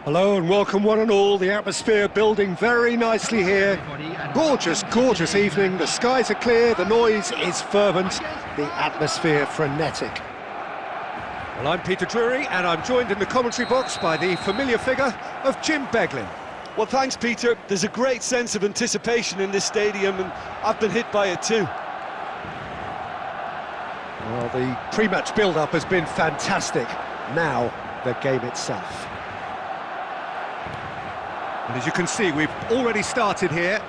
Hello and welcome one and all. The atmosphere building very nicely here. Gorgeous, gorgeous evening. The skies are clear, the noise is fervent, the atmosphere frenetic. Well, I'm Peter Drury and I'm joined in the commentary box by the familiar figure of Jim Beglin. Well, thanks, Peter. There's a great sense of anticipation in this stadium and I've been hit by it too. Well, the pre-match build-up has been fantastic. Now, the game itself. And as you can see, we've already started here.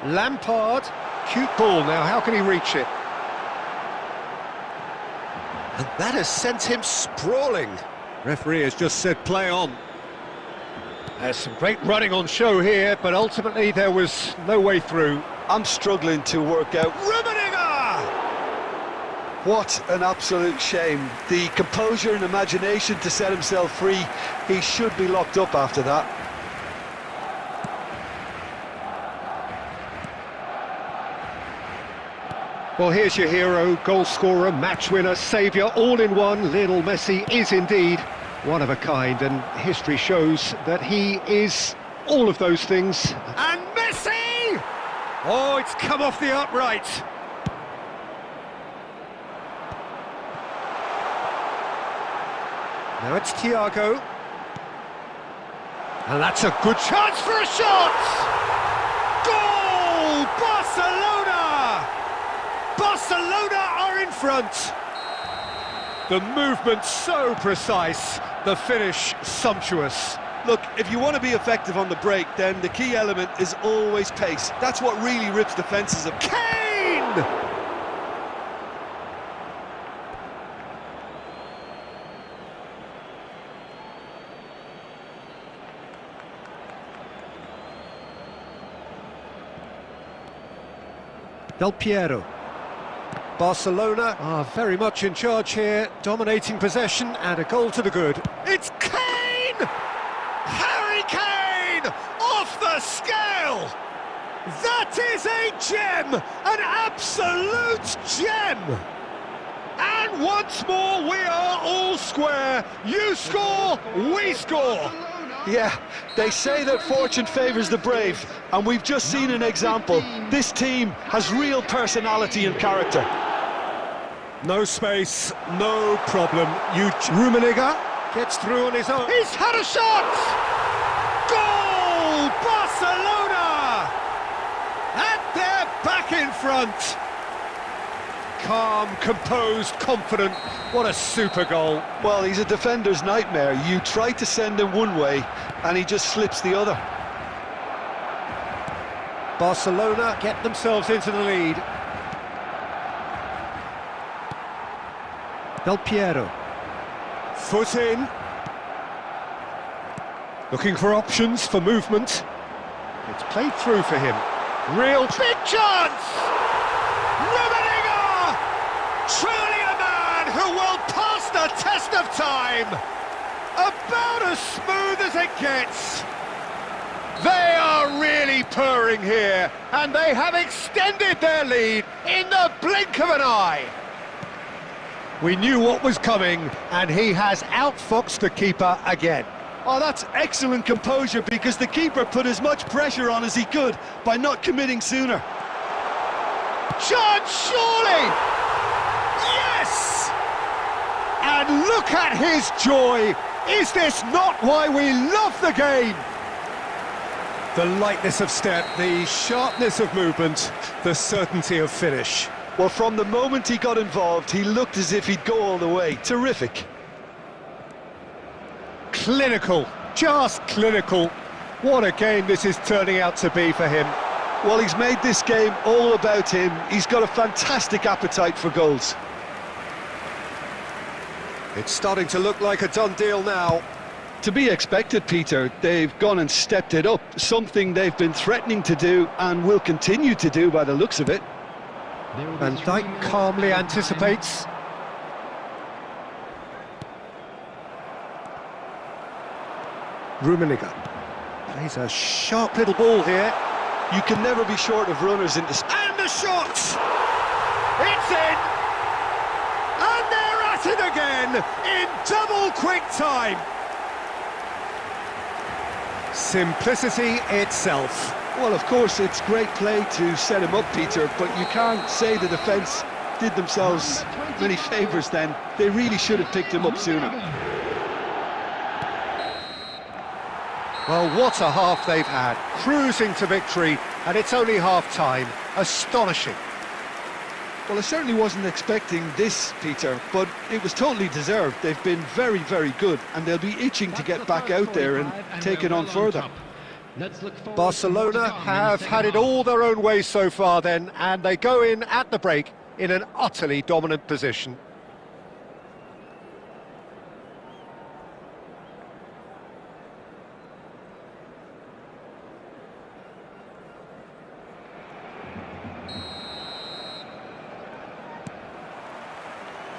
Lampard, cute ball now, how can he reach it? And that has sent him sprawling. Referee has just said play on. There's some great running on show here, but ultimately there was no way through. I'm struggling to work out. What an absolute shame. The composure and imagination to set himself free. He should be locked up after that. Well, here's your hero, goal scorer, match winner, saviour, all in one. Lionel Messi is indeed one of a kind, and history shows that he is all of those things. And Messi! Oh, it's come off the upright. Now it's Thiago. And that's a good chance for a shot! Goal! Barcelona! Barcelona are in front. The movement so precise, the finish sumptuous. Look, if you want to be effective on the break, then the key element is always pace. That's what really rips defences apart. Kane! Del Piero. Barcelona are very much in charge here, dominating possession and a goal to the good. It's Kane! Harry Kane! Off the scale! That is a gem! An absolute gem! And once more we are all square. You score, we score! Yeah, they say that fortune favours the brave, and we've just seen an example. This team has real personality and character. No space, no problem. Rummenigge gets through on his own. He's had a shot! Goal! Barcelona! And they're back in front. Calm, composed, confident. What a super goal. Well, he's a defender's nightmare. You try to send him one way, and he just slips the other. Barcelona get themselves into the lead. Del Piero. Foot in. Looking for options for movement. It's played through for him. Real big chance! Rummenigge! Truly a man who will pass the test of time! About as smooth as it gets. They are really purring here, and they have extended their lead in the blink of an eye. We knew what was coming, and he has outfoxed the keeper again. Oh, that's excellent composure, because the keeper put as much pressure on as he could by not committing sooner. Chance, surely! Yes! And look at his joy! Is this not why we love the game? The lightness of step, the sharpness of movement, the certainty of finish. Well, from the moment he got involved, he looked as if he'd go all the way. Terrific. Clinical, just clinical. What a game this is turning out to be for him. Well, he's made this game all about him. He's got a fantastic appetite for goals. It's starting to look like a done deal now. To be expected, Peter. They've gone and stepped it up, something they've been threatening to do and will continue to do by the looks of it. Van Dijk calmly anticipates. Rummenigge plays a sharp little ball here. You can never be short of runners in this. And the shot! It's in! And they're at it again in double quick time. Simplicity itself. Well, of course, it's great play to set him up, Peter, but you can't say the defence did themselves many favours then. They really should have picked him up sooner. Well, what a half they've had, cruising to victory, and it's only half-time. Astonishing. Well, I certainly wasn't expecting this, Peter, but it was totally deserved. They've been very, very good, and they'll be itching to get back out there and take it on further. Barcelona have had it all their own way so far then, and they go in at the break in an utterly dominant position.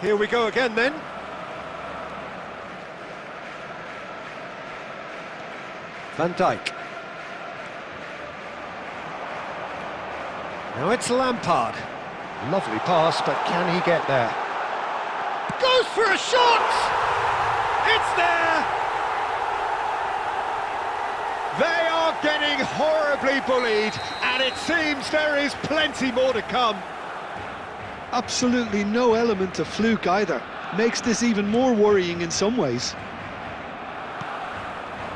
Here we go again then. Van Dijk. Now it's Lampard. Lovely pass, but can he get there? Goes for a shot! It's there! They are getting horribly bullied, and it seems there is plenty more to come. Absolutely no element of fluke either. Makes this even more worrying in some ways.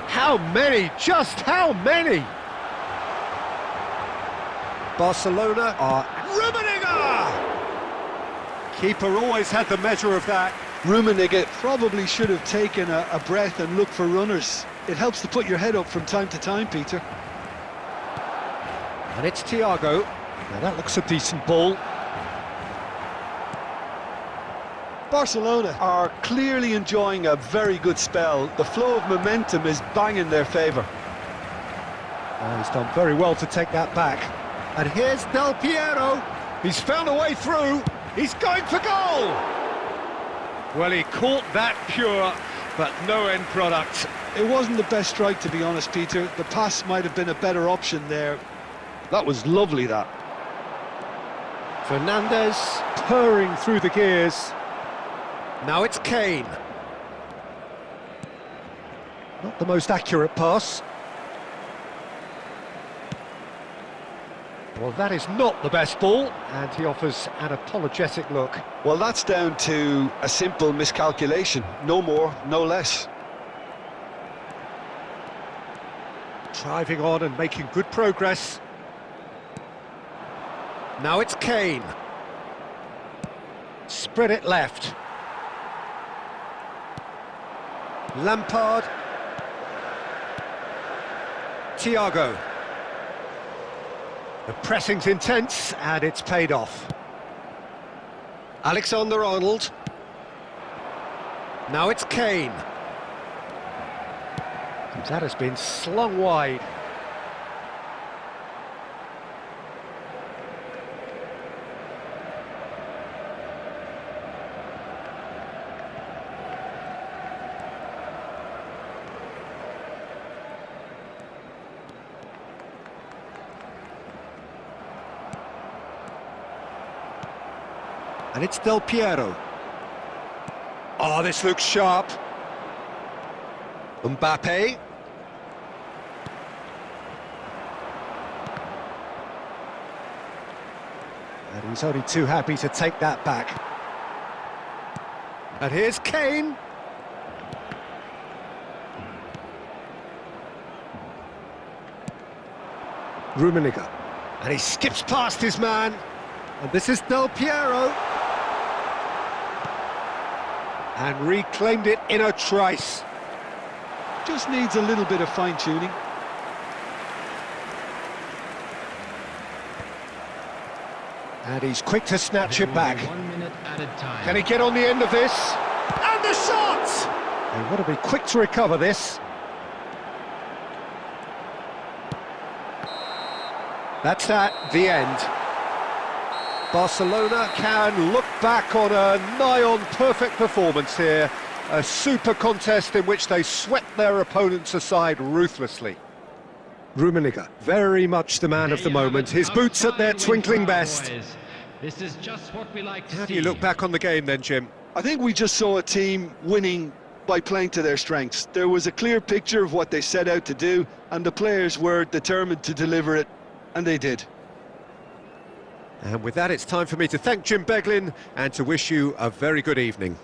How many? Just how many? Barcelona are... Rummenigge! Keeper always had the measure of that. Rummenigge probably should have taken a breath and looked for runners. It helps to put your head up from time to time, Peter. And it's Thiago. Now that looks a decent ball. Barcelona are clearly enjoying a very good spell. The flow of momentum is banging their favour. Oh, he's done very well to take that back. And here's Del Piero. He's found a way through. He's going for goal. Well, he caught that pure, but no end product. It wasn't the best strike, to be honest, Peter. The pass might have been a better option there. That was lovely, that. Fernandez purring through the gears. Now it's Kane. Not the most accurate pass. Well, that is not the best ball, and he offers an apologetic look. Well, that's down to a simple miscalculation. No more, no less. Driving on and making good progress. Now it's Kane. Spread it left. Lampard. Thiago. The pressing's intense, and it's paid off. Alexander-Arnold. Now it's Kane. That has been slung wide. And it's Del Piero. Oh, this looks sharp. Mbappe. And he's only too happy to take that back. And here's Kane. Rummenigge. And he skips past his man. And this is Del Piero. And reclaimed it in a trice. Just needs a little bit of fine-tuning. And he's quick to snatch it back. 1 minute added time. Can he get on the end of this? And the shot! They want to be quick to recover this. That's that, the end. Barcelona can look back on a nigh-on perfect performance here. A super contest in which they swept their opponents aside ruthlessly. Rummenigge, very much the man of the moment. His boots at their twinkling best. This is just what we like to see. How do you look back on the game then, Jim? I think we just saw a team winning by playing to their strengths. There was a clear picture of what they set out to do, and the players were determined to deliver it, and they did. And with that, it's time for me to thank Jim Beglin and to wish you a very good evening.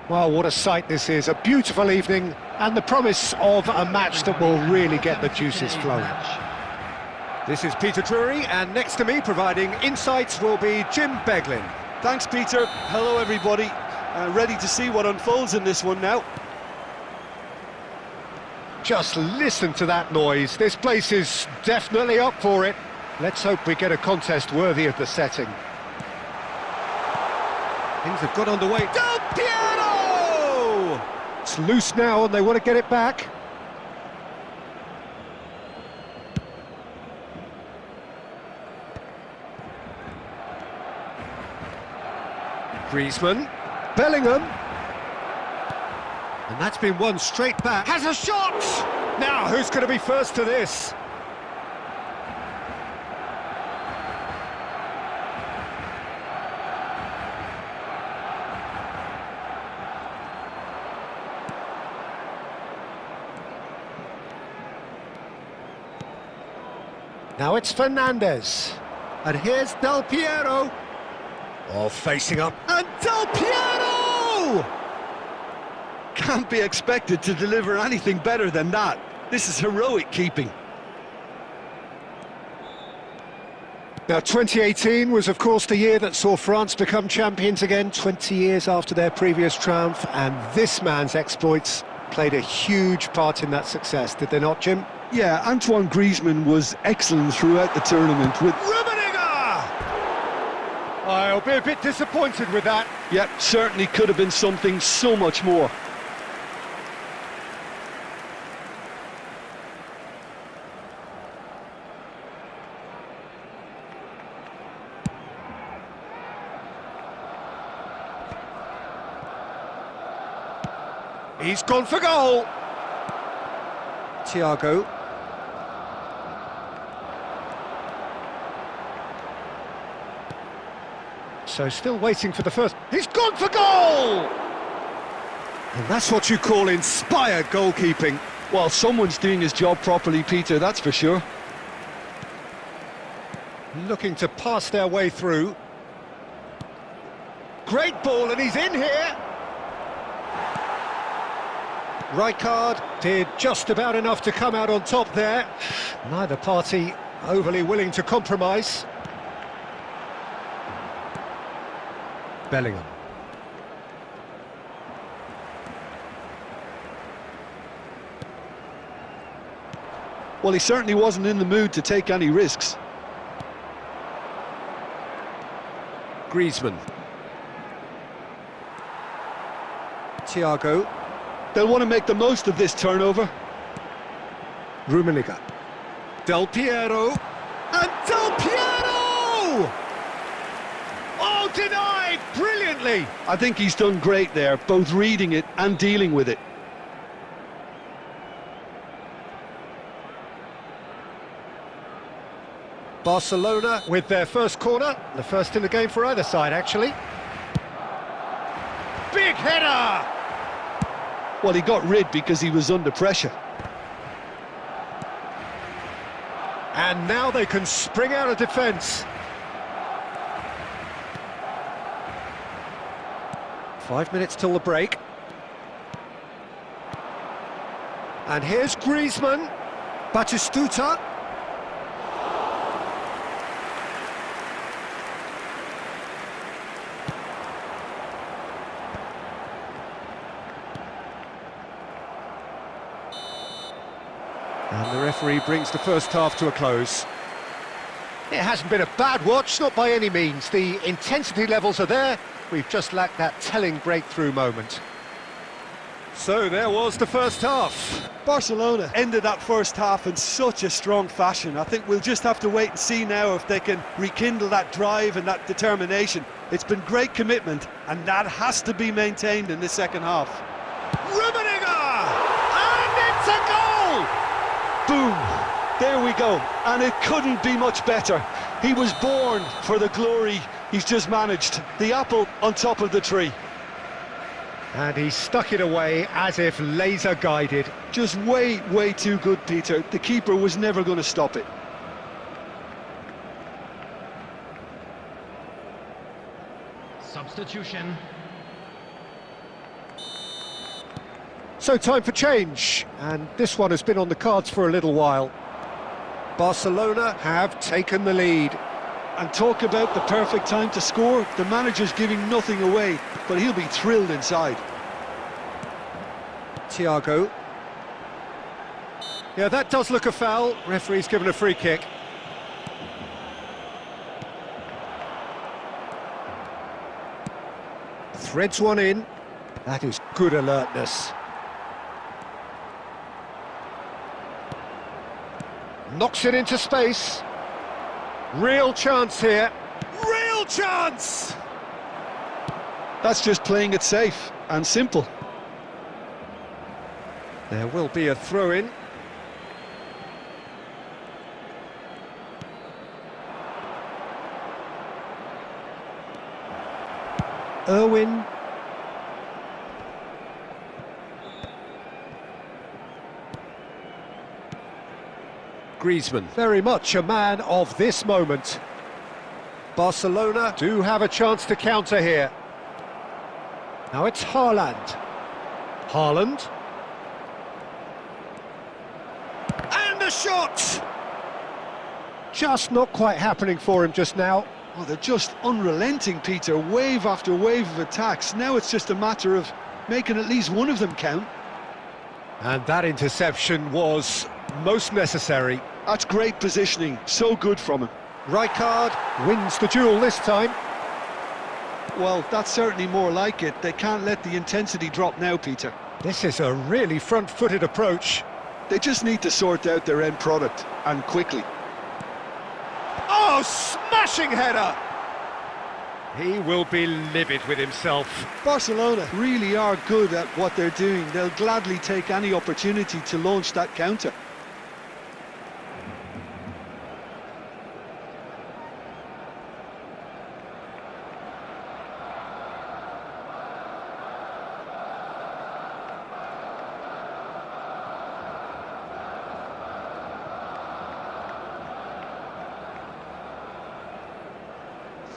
Well, what a sight this is, a beautiful evening and the promise of a match that will really get the juices flowing. This is Peter Drury, and next to me providing insights will be Jim Beglin. Thanks, Peter. Hello, everybody. Ready to see what unfolds in this one now. Just listen to that noise. This place is definitely up for it. Let's hope we get a contest worthy of the setting. Things have got underway. Del Piero! It's loose now and they want to get it back. Griezmann. Bellingham. And that's been won straight back. Has a shot! Now, who's going to be first to this? Now it's Fernandez. And here's Del Piero. Oh, facing up. And Del Piero! can't be expected to deliver anything better than that. This is heroic keeping. Now, 2018 was, of course, the year that saw France become champions again, 20 years after their previous triumph, and this man's exploits played a huge part in that success, did they not, Jim? Yeah, Antoine Griezmann was excellent throughout the tournament with... I'll be a bit disappointed with that. Yep, certainly could have been something so much more. He's gone for goal. Thiago. So still waiting for the first... He's gone for goal! And that's what you call inspired goalkeeping. Well, someone's doing his job properly, Peter, that's for sure. Looking to pass their way through. Great ball, and he's in here. Rijkaard did just about enough to come out on top there. Neither party overly willing to compromise. Bellingham. Well, he certainly wasn't in the mood to take any risks. Griezmann. Thiago. They'll want to make the most of this turnover. Rummenigge. Del Piero. And Del Piero! Oh, denied brilliantly! I think he's done great there, both reading it and dealing with it. Barcelona with their first corner. The first in the game for either side, actually. Big header! Well, he got rid because he was under pressure. And now they can spring out of defence. 5 minutes till the break. And here's Griezmann. Batistuta. And the referee brings the first half to a close. It hasn't been a bad watch, not by any means. The intensity levels are there. We've just lacked that telling breakthrough moment. So there was the first half. Barcelona ended that first half in such a strong fashion. I think we'll just have to wait and see now if they can rekindle that drive and that determination. It's been great commitment, and that has to be maintained in the second half. Rummenigge! And it's a goal! Boom! There we go, and it couldn't be much better. He was born for the glory he's just managed. The apple on top of the tree. And he stuck it away as if laser guided. Just way too good, Peter. The keeper was never going to stop it. Substitution. So time for change, and this one has been on the cards for a little while. Barcelona have taken the lead. And talk about the perfect time to score. The manager's giving nothing away, but he'll be thrilled inside. Thiago. Yeah, that does look a foul. Referee's given a free kick. Threads one in. That is good alertness. Knocks it into space. Real chance here. Real chance! That's just playing it safe and simple. There will be a throw-in. Irwin. Griezmann, very much a man of this moment. Barcelona do have a chance to counter here. Now it's Haaland. Haaland. And a shot! Just not quite happening for him just now. Oh, they're just unrelenting, Peter. Wave after wave of attacks. Now it's just a matter of making at least one of them count. And that interception was most necessary. That's great positioning. So good from him. Rijkaard wins the duel this time. Well, that's certainly more like it. They can't let the intensity drop now, Peter. This is a really front-footed approach. They just need to sort out their end product, and quickly. Oh, smashing header! He will be livid with himself. Barcelona really are good at what they're doing. They'll gladly take any opportunity to launch that counter.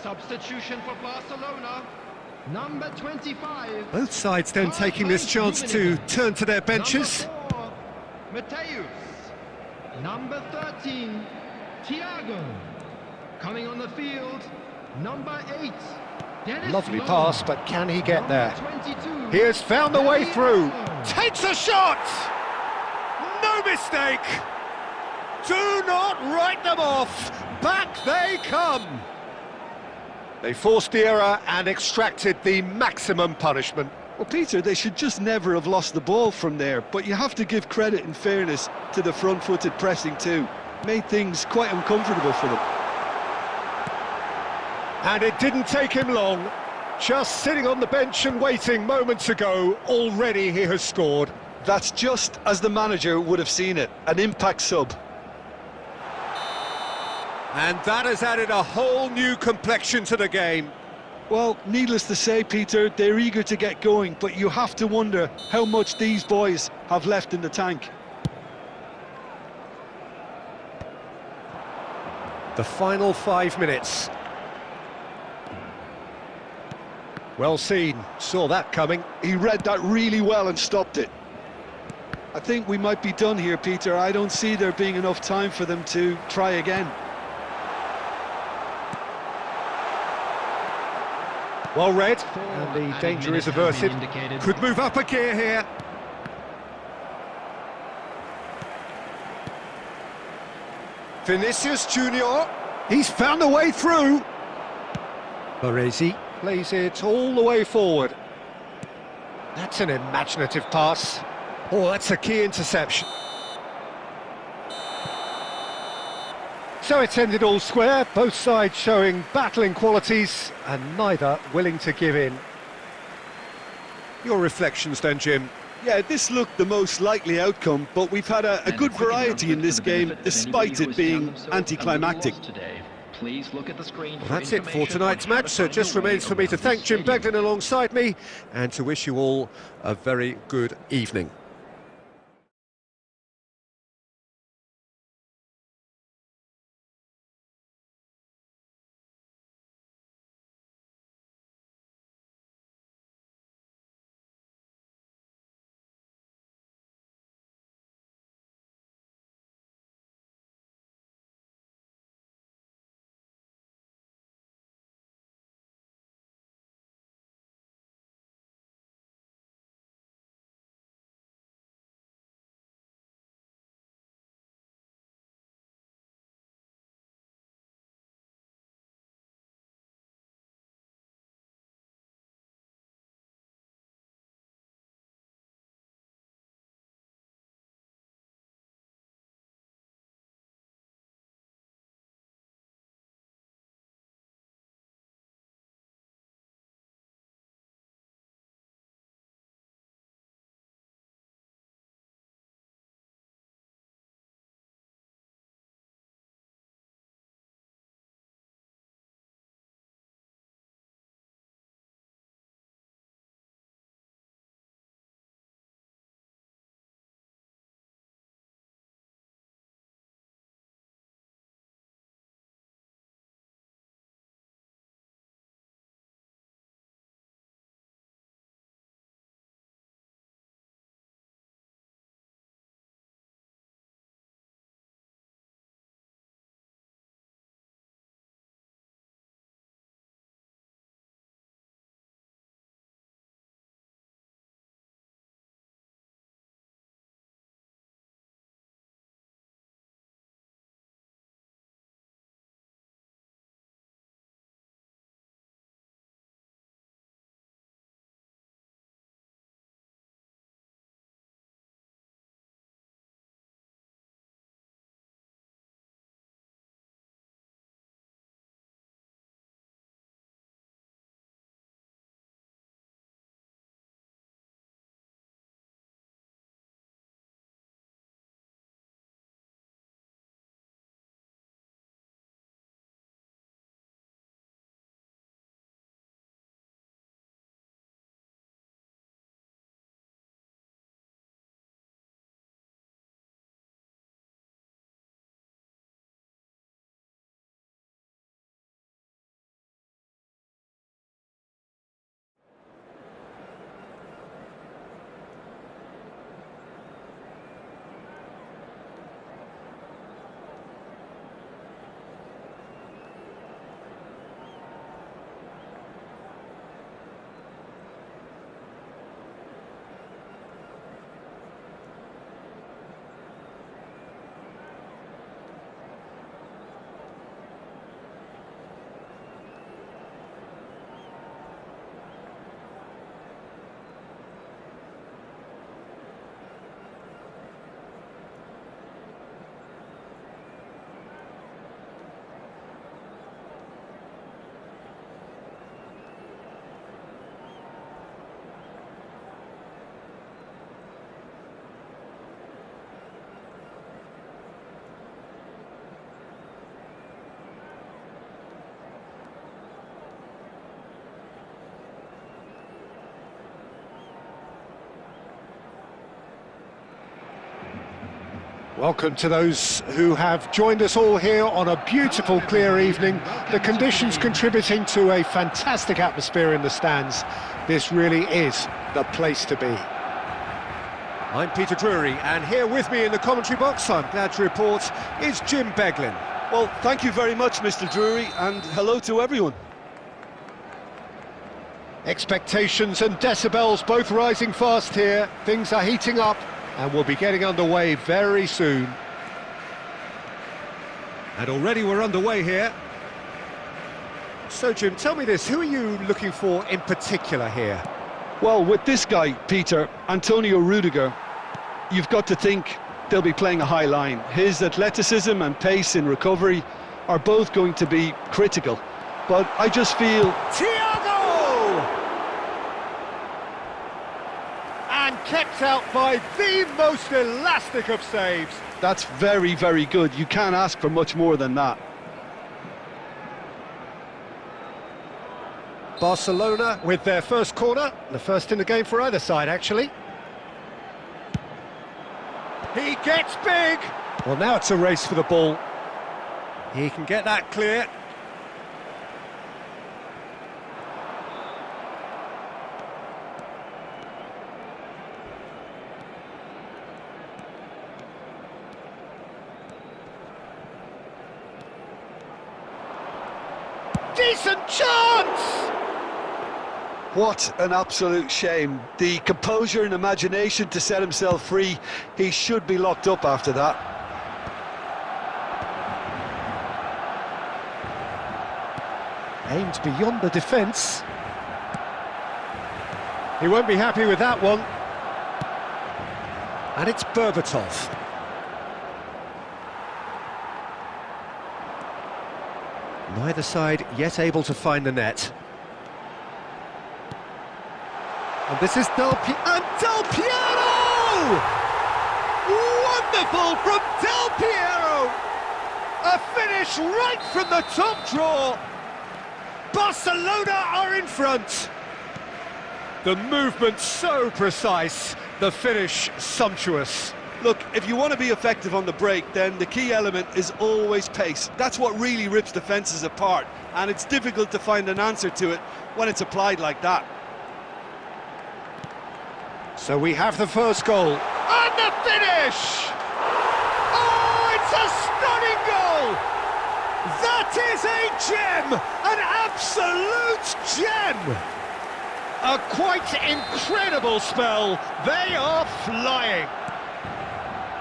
Substitution for Barcelona, number 25. Both sides then taking this chance to turn to their benches. Number 4, Mateus. Number 13, Thiago. Coming on the field, number 8. Dennis Lovely Lowe. pass, but can he get there? 22, He has found the way through. Ronaldo. Takes a shot! No mistake! Do not write them off! Back they come! They forced the error and extracted the maximum punishment. Well, Peter, they should just never have lost the ball from there, but you have to give credit and fairness to the front-footed pressing too. Made things quite uncomfortable for them. And it didn't take him long. Just sitting on the bench and waiting moments ago, already he has scored. That's just as the manager would have seen it, an impact sub. And that has added a whole new complexion to the game. Well, needless to say, Peter, they're eager to get going, but you have to wonder how much these boys have left in the tank. The final 5 minutes. Well seen, saw that coming. He read that really well and stopped it. I think we might be done here, Peter. I don't see there being enough time for them to try again. Well read, and the danger is averted. Could move up a gear here. Vinicius Junior, he's found a way through. Baresi plays it all the way forward. That's an imaginative pass. Oh, that's a key interception. So it's ended all square, both sides showing battling qualities and neither willing to give in. Your reflections then, Jim? Yeah, this looked the most likely outcome, but we've had a good variety in this game, despite it being anticlimactic. Well, that's it for tonight's match, so it just remains for me to thank Jim Beglin alongside me and to wish you all a very good evening. Welcome to those who have joined us all here on a beautiful, clear evening. The conditions contributing to a fantastic atmosphere in the stands. This really is the place to be. I'm Peter Drury, and here with me in the commentary box, I'm glad to report, is Jim Beglin. Well, thank you very much, Mr. Drury, and hello to everyone. Expectations and decibels both rising fast here. Things are heating up, and we'll be getting underway very soon. And already we're underway here. So, Jim, tell me this, who are you looking for in particular here? Well, with this guy, Peter, Antonio Rudiger, you've got to think they'll be playing a high line. His athleticism and pace in recovery are both going to be critical. But I just feel... Thiago! And kept out by the most elastic of saves. That's very, very good. You can't ask for much more than that. Barcelona with their first corner, the first in the game for either side, actually. He gets big! Well, now it's a race for the ball. He can get that clear. Decent chance! What an absolute shame. The composure and imagination to set himself free. He should be locked up after that. Aimed beyond the defence. He won't be happy with that one. And it's Berbatov. Neither side yet able to find the net. And this is Del Piero! Wonderful from Del Piero! A finish right from the top draw! Barcelona are in front! The movement so precise, the finish sumptuous. Look, if you want to be effective on the break, then the key element is always pace. That's what really rips defences apart, and it's difficult to find an answer to it when it's applied like that. So we have the first goal. And the finish! Oh, it's a stunning goal! That is a gem! An absolute gem! A quite incredible spell. They are flying.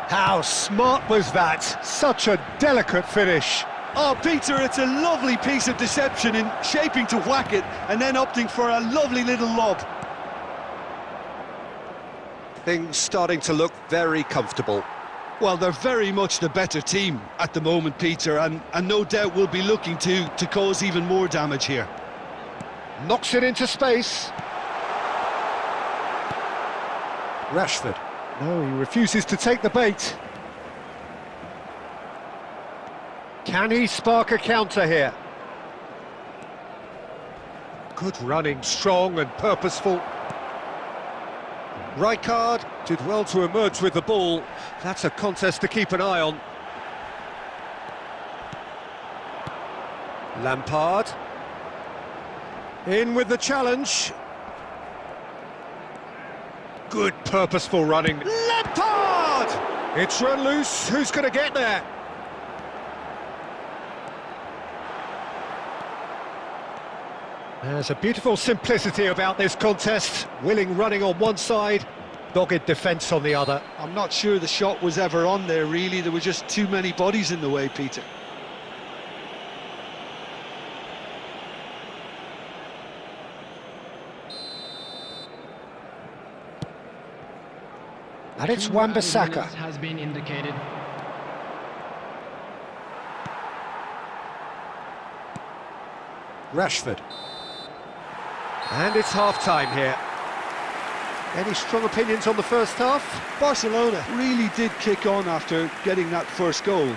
How smart was that? Such a delicate finish. Oh, Peter, it's a lovely piece of deception in shaping to whack it and then opting for a lovely little lob. Things starting to look very comfortable. Well, they're very much the better team at the moment, Peter, and no doubt will be looking to cause even more damage here. Knocks it into space. Rashford. No, he refuses to take the bait. Can he spark a counter here? Good running, strong and purposeful. Rijkaard did well to emerge with the ball. That's a contest to keep an eye on. Lampard. In with the challenge. Good purposeful running. Lampard! It's run loose. Who's going to get there? There's a beautiful simplicity about this contest. Willing running on one side, dogged defence on the other. I'm not sure the shot was ever on there, really. There were just too many bodies in the way, Peter. And it's Wan-Bissaka. Has been indicated. Rashford. And it's half-time here. Any strong opinions on the first half? Barcelona really did kick on after getting that first goal.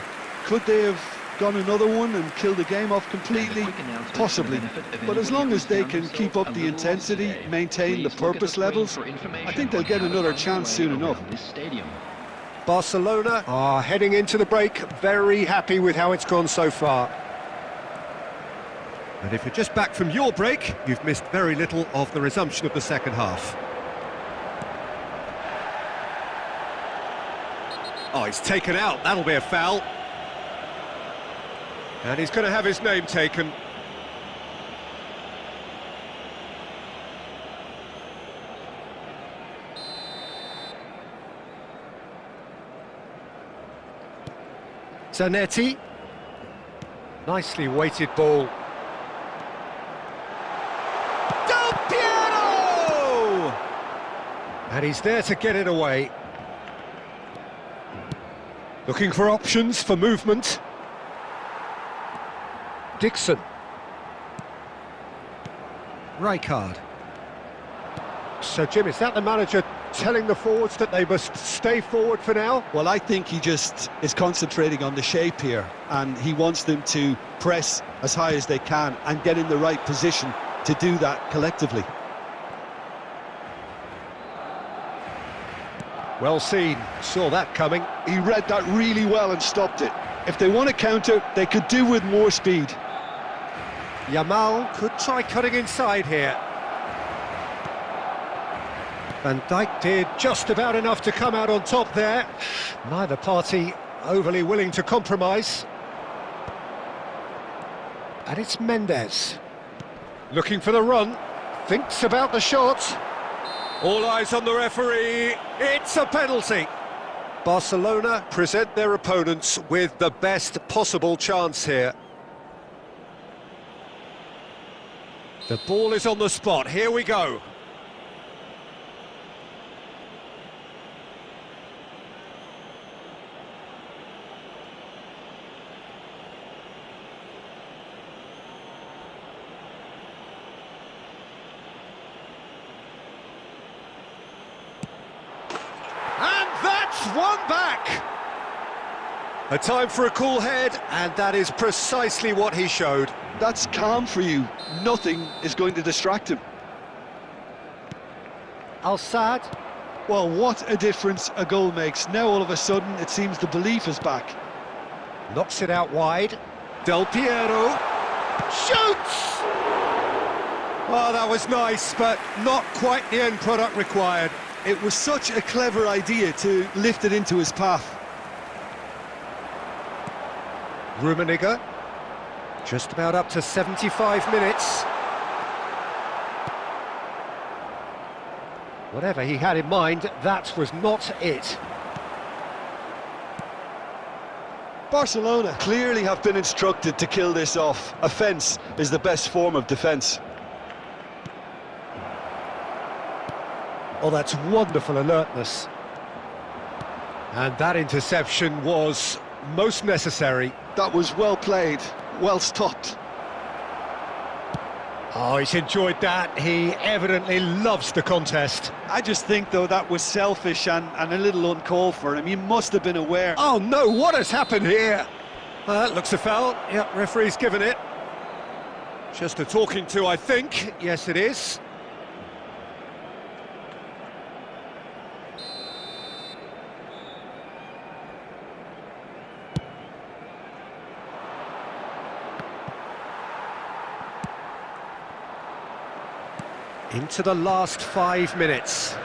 Could they have gone another one and killed the game off completely? Possibly. But as long as they can keep up the intensity, maintain the purpose levels, I think they'll get another chance soon enough. Barcelona are heading into the break, very happy with how it's gone so far. And if you're just back from your break, you've missed very little of the resumption of the second half. Oh, he's taken out, that'll be a foul. And he's going to have his name taken. Zanetti. Nicely weighted ball. Del Piero! And he's there to get it away. Looking for options for movement. Dixon. Rijkaard. So, Jim, is that the manager telling the forwards that they must stay forward for now? Well, I think he just is concentrating on the shape here, and he wants them to press as high as they can and get in the right position to do that collectively. Well seen, saw that coming. He read that really well and stopped it. If they want to counter, they could do with more speed. Yamal could try cutting inside here. Van Dijk did just about enough to come out on top there. Neither party overly willing to compromise. And it's Mendes. Looking for the run. Thinks about the shot. All eyes on the referee. It's a penalty. Barcelona present their opponents with the best possible chance here. The ball is on the spot. Here we go. One back. A time for a cool head, and that is precisely what he showed. That's calm for you. Nothing is going to distract him. Al-Sadd. Well, what a difference a goal makes. Now all of a sudden it seems the belief is back. Knocks it out wide. Del Piero shoots! Oh, that was nice, but not quite the end product required. It was such a clever idea to lift it into his path. Rummenigge, just about up to 75 minutes. Whatever he had in mind, that was not it. Barcelona clearly have been instructed to kill this off. Offence is the best form of defence. Oh, that's wonderful alertness. And that interception was most necessary. That was well played, well stopped. Oh, he's enjoyed that. He evidently loves the contest. I just think, though, that was selfish and a little uncalled for him. He must have been aware. Oh, no, what has happened here? Looks a foul. Yep, referee's given it. Just a talking to, I think. Yes, it is. Into the last 5 minutes.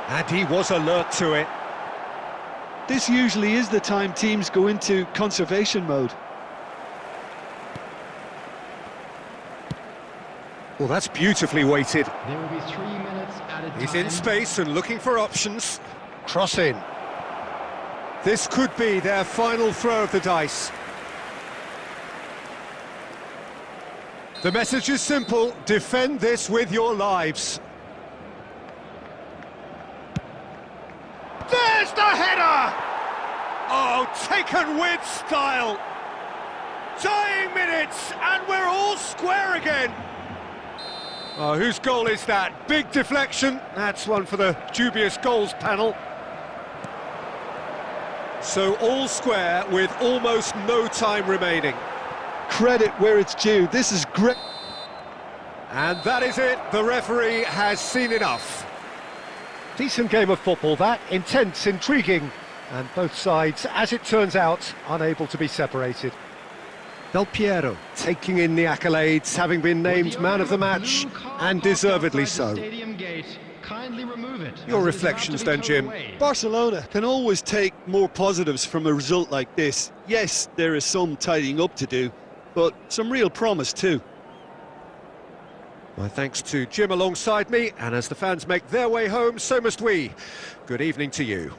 And he was alert to it. This usually is the time teams go into conservation mode. Well, that's beautifully weighted. There will be 3 minutes at a time. He's in space and looking for options. Cross in. This could be their final throw of the dice. The message is simple: defend this with your lives. There's the header! Oh, taken with style. Dying minutes, and we're all square again. Oh, whose goal is that? Big deflection. That's one for the dubious goals panel. So all square with almost no time remaining. Credit where it's due. This is great. And that is it. The referee has seen enough. Decent game of football that, intense, intriguing, and both sides, as it turns out, unable to be separated. Del Piero taking in the accolades, having been named man of the match, and deservedly so. Your reflections then, Jim? Barcelona can always take more positives from a result like this. Yes, there is some tidying up to do, but some real promise too. My thanks to Jim alongside me, and as the fans make their way home, so must we. Good evening to you.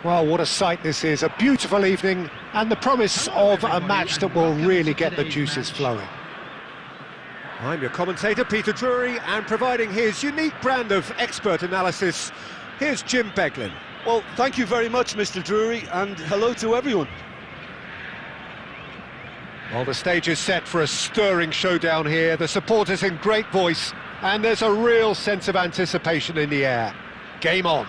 Well, what a sight this is, a beautiful evening, and the promise of a match that will really get the juices flowing. I'm your commentator, Peter Drury, and providing his unique brand of expert analysis, here's Jim Beglin. Well, thank you very much, Mr. Drury, and hello to everyone. Well, the stage is set for a stirring showdown here, the supporters in great voice, and there's a real sense of anticipation in the air. Game on.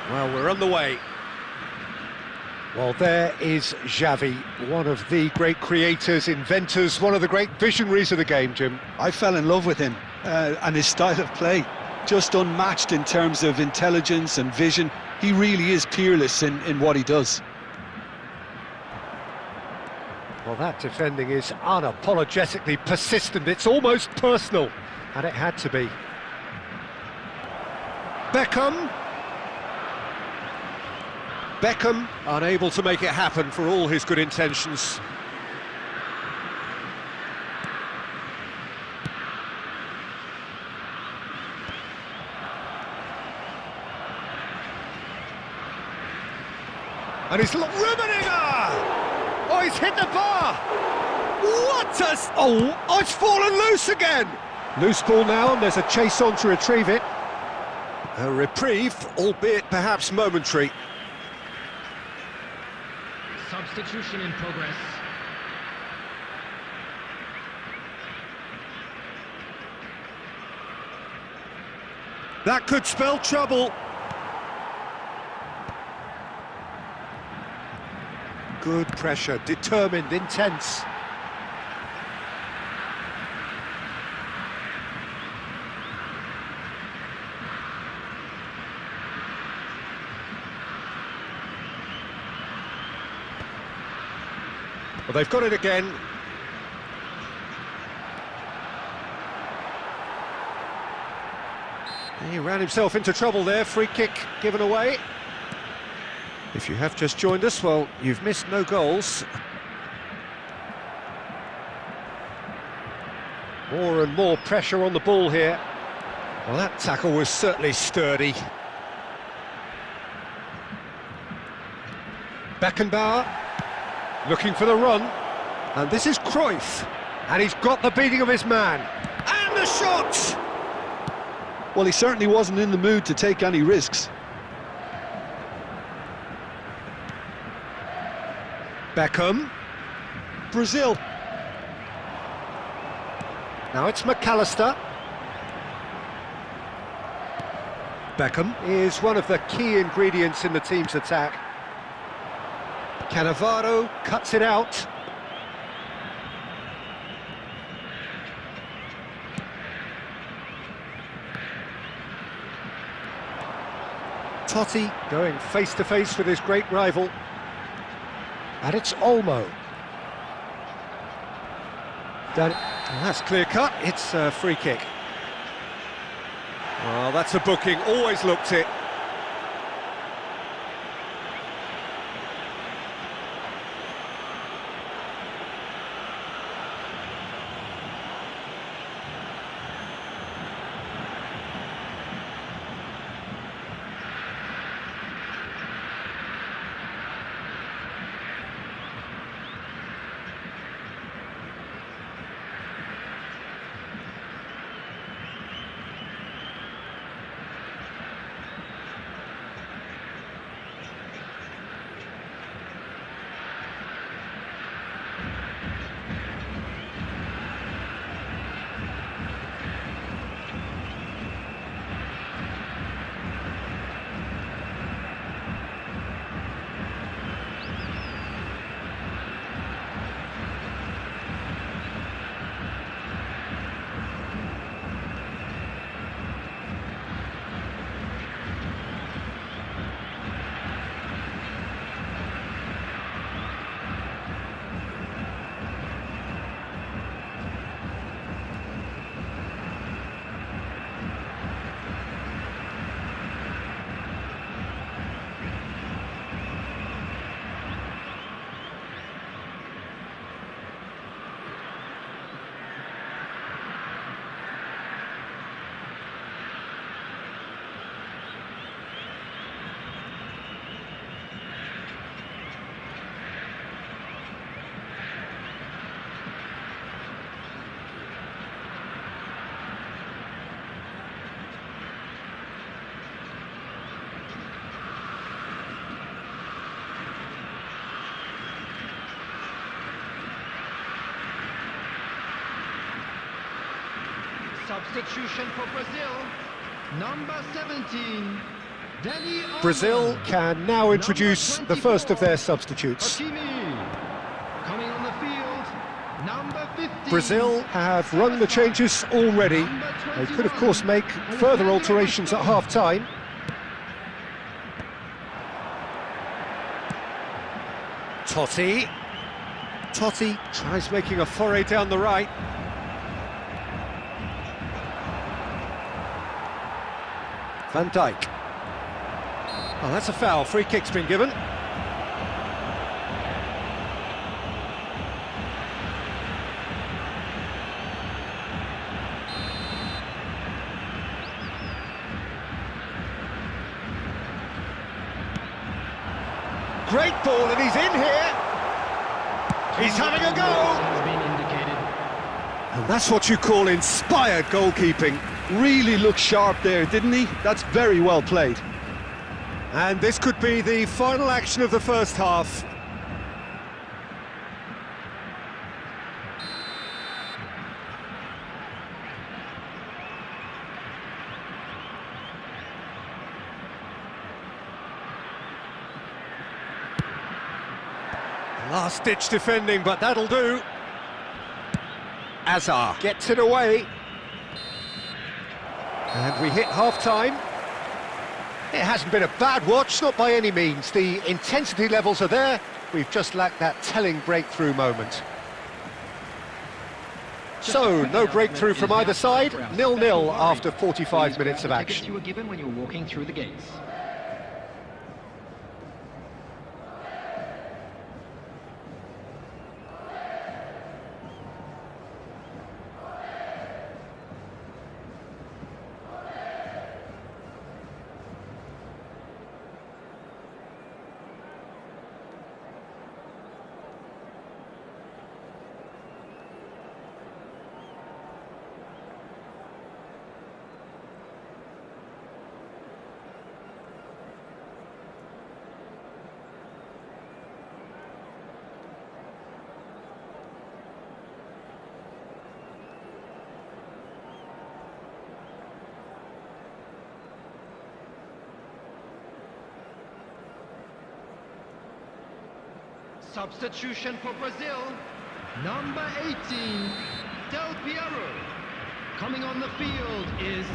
Well, we're on the way. Well, there is Xavi, one of the great creators, inventors, one of the great visionaries of the game, Jim. I fell in love with him and his style of play. Just unmatched in terms of intelligence and vision. He really is peerless in what he does. Well, that defending is unapologetically persistent. It's almost personal, and it had to be. Beckham, unable to make it happen for all his good intentions. And he's Rummenigge! Oh, he's hit the bar! What a... Oh, it's fallen loose again! Loose ball now, and there's a chase on to retrieve it. A reprieve, albeit perhaps momentary. Substitution in progress. That could spell trouble. Good pressure, determined, intense. Well, they've got it again. He ran himself into trouble there, free kick given away. If you have just joined us, well, you've missed no goals. More and more pressure on the ball here. Well, that tackle was certainly sturdy. Beckenbauer, looking for the run. And this is Cruyff. And he's got the beating of his man. And the shot! Well, he certainly wasn't in the mood to take any risks. Beckham. Brazil. Now it's McAllister. Beckham Is one of the key ingredients in the team's attack. Cannavaro Cuts it out. Totti Going face to face with his great rival. And it's Olmo. Well, that's clear cut. It's a free kick. Well, that's a booking. Always looked it. Substitution for Brazil. Number 17. Brazil can now introduce the first of their substitutes. Coming on the field, number 15. Brazil have rung the changes already. They could, of course, make further alterations at half-time. Totti. Totti tries making a foray down the right. Van Dijk. Oh, that's a foul. Free kick's been given. Great ball, and he's in here. He's having a go. And that's what you call inspired goalkeeping. Really looked sharp there, didn't he? That's very well played. And this could be the final action of the first half. Last-ditch defending, but that'll do. Azar gets it away. And we hit half-time. It hasn't been a bad watch, not by any means. The intensity levels are there. We've just lacked that telling breakthrough moment. So, no breakthrough from either side. 0-0 after 45 minutes of action. You were given when you were walking through the gates. Substitution for Brazil, number 18, Del Piero. Coming on the field is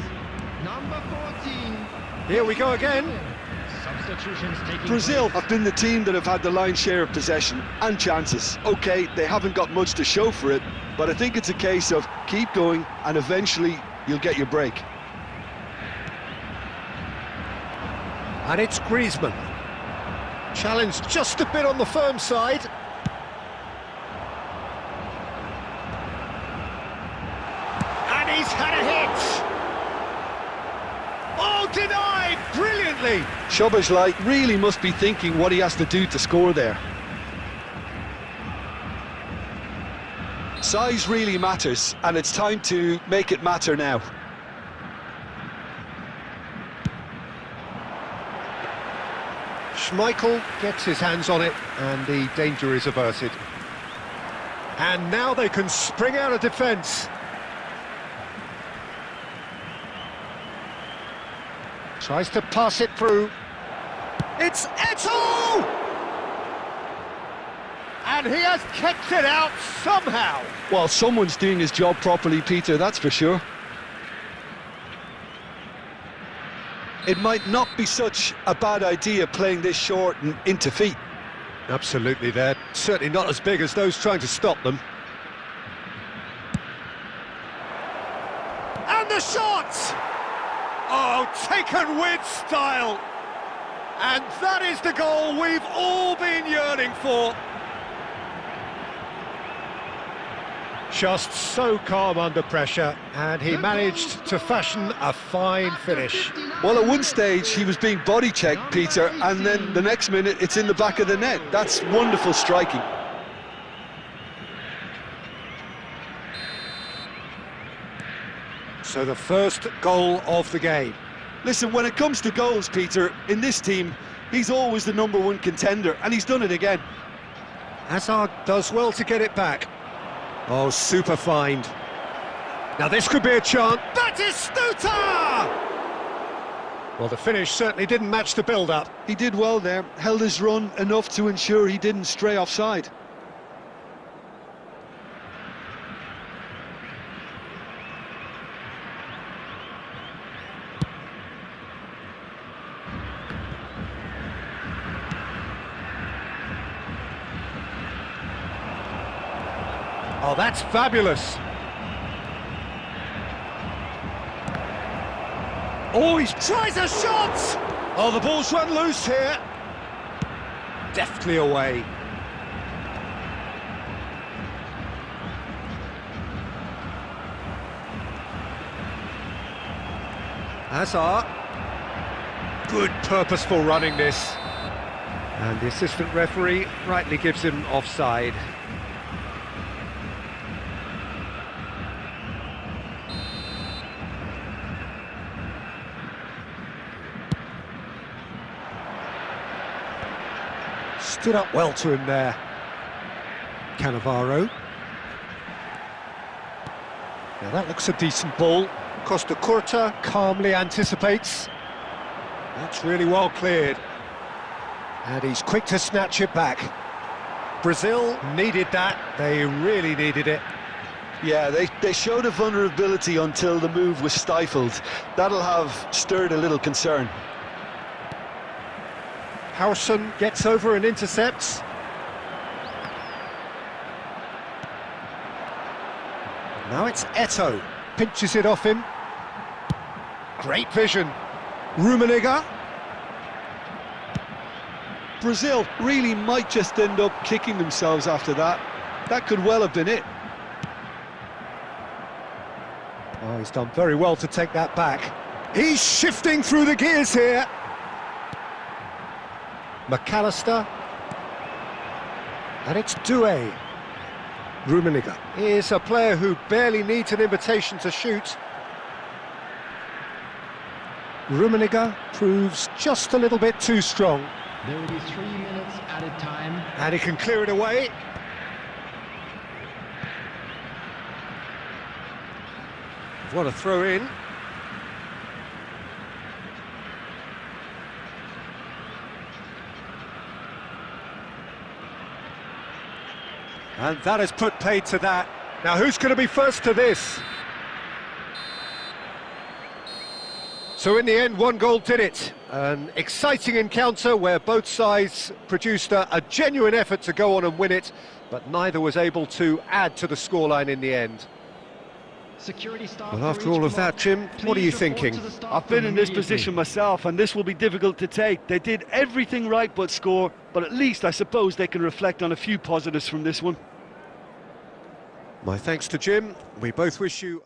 number 14. Here we go again. Substitutions taking Brazil place. have been the team that have had the lion's share of possession and chances. Okay, they haven't got much to show for it, but I think it's a case of keep going and eventually you'll get your break. And it's Griezmann. Challenged just a bit on the firm side. And he's had a hit! Oh, denied brilliantly! Szoboszlai really must be thinking what he has to do to score there. Size really matters, and it's time to make it matter now. Schmeichel gets his hands on it, and the danger is averted. And now they can spring out of defence. Tries to pass it through. It's Eto'o! And he has kept it out somehow. Well, someone's doing his job properly, Peter, that's for sure. It might not be such a bad idea playing this short and into feet. Absolutely, they're certainly not as big as those trying to stop them. And the shot! Oh, taken with style! And that is the goal we've all been yearning for. Just so calm under pressure, and he managed to fashion a fine finish. Well, at one stage he was being body checked, Peter, and then the next minute it's in the back of the net. That's wonderful striking. So the first goal of the game. Listen, when it comes to goals, Peter, in this team, he's always the #1 contender, and he's done it again. Hazard does well to get it back. Oh, super find. Now this could be a chance. That Batistuta! Well, the finish certainly didn't match the build-up. He did well there, held his run enough to ensure he didn't stray offside. Oh, that's fabulous. Oh, he tries a shot! Oh, the ball's run loose here. Deftly away. Hazard. Good purposeful running this. And the assistant referee rightly gives him offside. Stood up well to him there. Cannavaro. Now that looks a decent ball. Costa Curta calmly anticipates. That's really well cleared. And he's quick to snatch it back. Brazil needed that. They really needed it. Yeah, they showed a vulnerability until the move was stifled. That'll have stirred a little concern. Howson gets over and intercepts. Now it's Eto'o. Pinches it off him. Great vision. Rummenigge. Brazil really might just end up kicking themselves after that. That could well have been it. Oh, he's done very well to take that back. He's shifting through the gears here. McAllister. And it's Doué. Rummenigge is a player who barely needs an invitation to shoot. Rummenigge proves just a little bit too strong. There will be 3 minutes added time. And he can clear it away. What a throw in. And that has put paid to that. Now who's going to be first to this? So in the end, one goal did it. An exciting encounter where both sides produced a genuine effort to go on and win it, but neither was able to add to the scoreline in the end. Security staff. Well, after all of that, Jim, what are you thinking? I've been in this position myself, and this will be difficult to take. They did everything right but score, but at least I suppose they can reflect on a few positives from this one. My thanks to Jim. We both wish you...